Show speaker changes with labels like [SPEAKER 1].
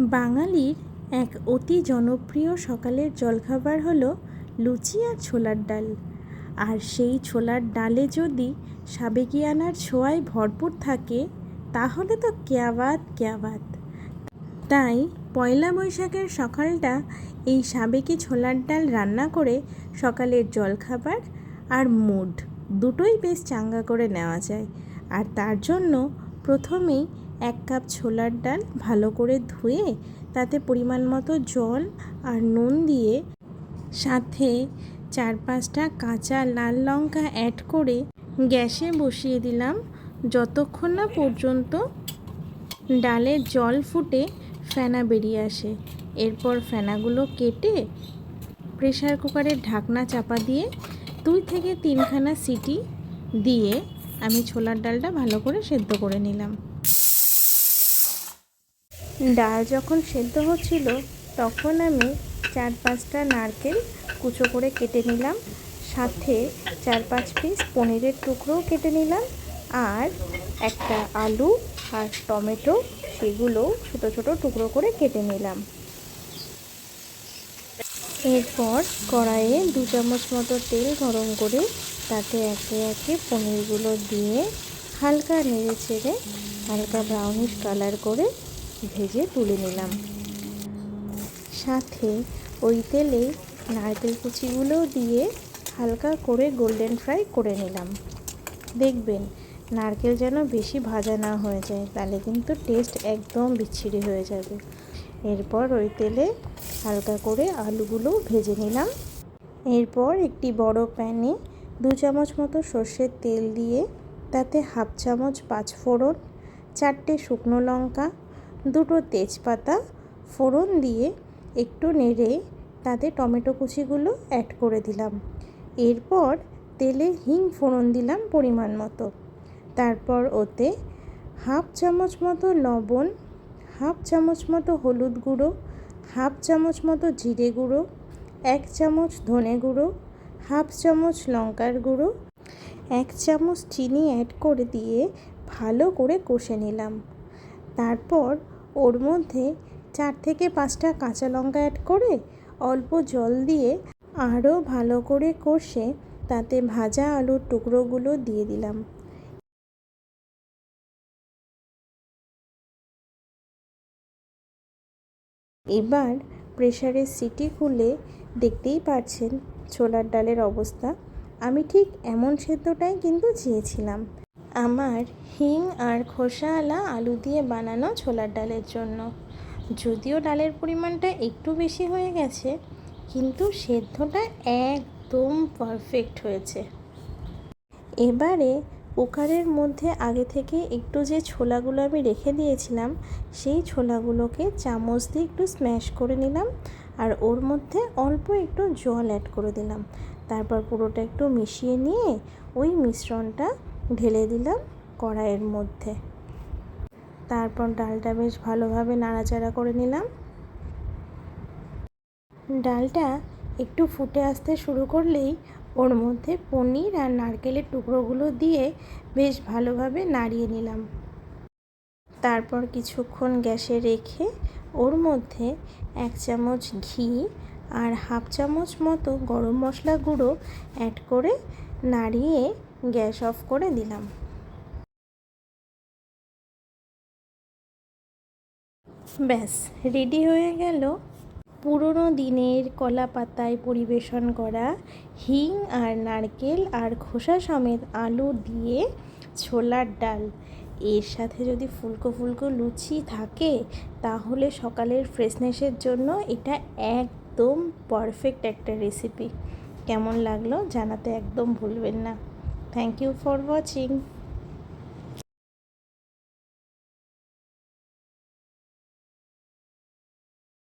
[SPEAKER 1] বাঙালির এক অতি জনপ্রিয় সকালের জলখাবার হলো লুচি আর ছোলার ডাল। আর সেই ছোলার ডালে যদি সাবেকিয়ানার ছোঁয়ায় ভরপুর থাকে তাহলে তো ক্যা বাত ক্যা বাত। তাই পয়লা বৈশাখের সকালটা এই সাবেকি ছোলার ডাল রান্না করে সকালের জলখাবার আর মুড দুটোই বেশ চাঙ্গা করে নেওয়া যায়। আর তার জন্য প্রথমেই 1 কাপ ছোলার ডাল ভালো করে ধুয়ে তাতে পরিমাণ মতো জল আর নুন দিয়ে সাথে 4-5টা কাঁচা লাল লঙ্কা অ্যাড করে গ্যাসে বসিয়ে দিলাম যতক্ষণ না পর্যন্ত ডালে জল ফুটে ফেনা বেরিয়ে আসে। এরপর ফেনাগুলো কেটে প্রেসার কুকারের ঢাকনা চাপা দিয়ে 2 থেকে 3খানা সিটি দিয়ে আমি ছোলার ডালটা ভালো করে সেদ্ধ করে নিলাম। ডাল যখন সেদ্ধ হচ্ছিল তখন আমি 4-5টা নারকেল কুচো করে কেটে নিলাম, সাথে 4-5 পিস পনিরের টুকরোও কেটে নিলাম, আর একটা আলু আর টমেটো সেগুলো ছোটো ছোটো টুকরো করে কেটে নিলাম। এরপর কড়াইয়ে 2 চামচ মতো তেল গরম করে তাতে একে একে পনিরগুলো দিয়ে হালকা নেড়ে চেড়ে হালকা ব্রাউনিশ কালার করে ভেজে তুলে নিলাম। সাথে ওই তেলে নারকেল কুচিগুলো দিয়ে হালকা করে গোল্ডেন ফ্রাই করে নিলাম। দেখবেন নারকেল যেন বেশি ভাজা না হয়ে যায়, তাহলে কিন্তু টেস্ট একদম বিচ্ছিরি হয়ে যাবে। এরপর ওই তেলে হালকা করে আলুগুলো ভেজে নিলাম। এরপর একটি বড় প্যানে 2 চামচ মতো সর্ষের তেল দিয়ে তাতে 1/2 চামচ পাঁচফোড়ন, 4টে শুকনো লঙ্কা, 2টো তেজপাতা ফোড়ন দিয়ে একটু নেড়ে তাতে টমেটো কুচিগুলো অ্যাড করে দিলাম। এরপর তেলে হিং ফোড়ন দিলাম পরিমাণ মতো। তারপর ওতে 1/2 চামচ মতো লবণ, 1/2 চামচ মতো হলুদ গুঁড়ো, 1/2 চামচ মতো জিরে গুঁড়ো, 1 চামচ ধনে গুঁড়ো, 1/2 চামচ লঙ্কার গুঁড়ো, 1 চামচ চিনি অ্যাড করে দিয়ে ভালো করে কষে নিলাম। তারপর ওর মধ্যে 4 থেকে 5টা কাঁচা লঙ্কা অ্যাড করে অল্প জল দিয়ে আরও ভালো করে কষে তাতে ভাজা আলুর টুকরোগুলো দিয়ে দিলাম। এবার প্রেসারের সিটি খুলে দেখতেই পাচ্ছেন ছোলার ডালের অবস্থা। আমি ঠিক এমন সেদ্ধটাই কিন্তু চেয়েছিলাম আমার হিং আর খোসাওয়ালা আলু দিয়ে বানানো ছোলার ডালের জন্য। যদিও ডালের পরিমাণটা একটু বেশি হয়ে গেছে, কিন্তু সেদ্ধটা একদম পারফেক্ট হয়েছে। এবারে কুকারের মধ্যে আগে থেকে একটু যে ছোলাগুলো আমি রেখে দিয়েছিলাম সেই ছোলাগুলোকে চামচ দিয়ে একটু স্ম্যাশ করে নিলাম, আর ওর মধ্যে অল্প একটু জল অ্যাড করে দিলাম। তারপর পুরোটা একটু মিশিয়ে নিয়ে ওই মিশ্রণটা ঢেলে দিলাম কড়াইয়ের মধ্যে। তারপর ডালটা বেশ ভালোভাবে নাড়াচাড়া করে নিলাম। ডালটা একটু ফুটে আসতে শুরু করলেই ওর মধ্যে পনির আর নারকেলের টুকরোগুলো দিয়ে বেশ ভালোভাবে নাড়িয়ে নিলাম। তারপর কিছুক্ষণ গ্যাসে রেখে ওর মধ্যে 1 চামচ ঘি আর 1/2 চামচ মতো গরম মশলা গুঁড়ো অ্যাড করে নাড়িয়ে গ্যাস অফ করে দিলাম। ব্যাস রেডি হয়ে গেল পুরনো দিনের কলা পাতায় পরিবেশন করা হিং আর নারকেল আর খোসা সমেত আলু দিয়ে ছোলার ডাল। এর সাথে যদি ফুলকো ফুলকো লুচি থাকে তাহলে সকালের ফ্রেশনেসের জন্য এটা একদম পারফেক্ট একটা রেসিপি। কেমন লাগলো জানাতে একদম ভুলবেন না। Thank you for watching.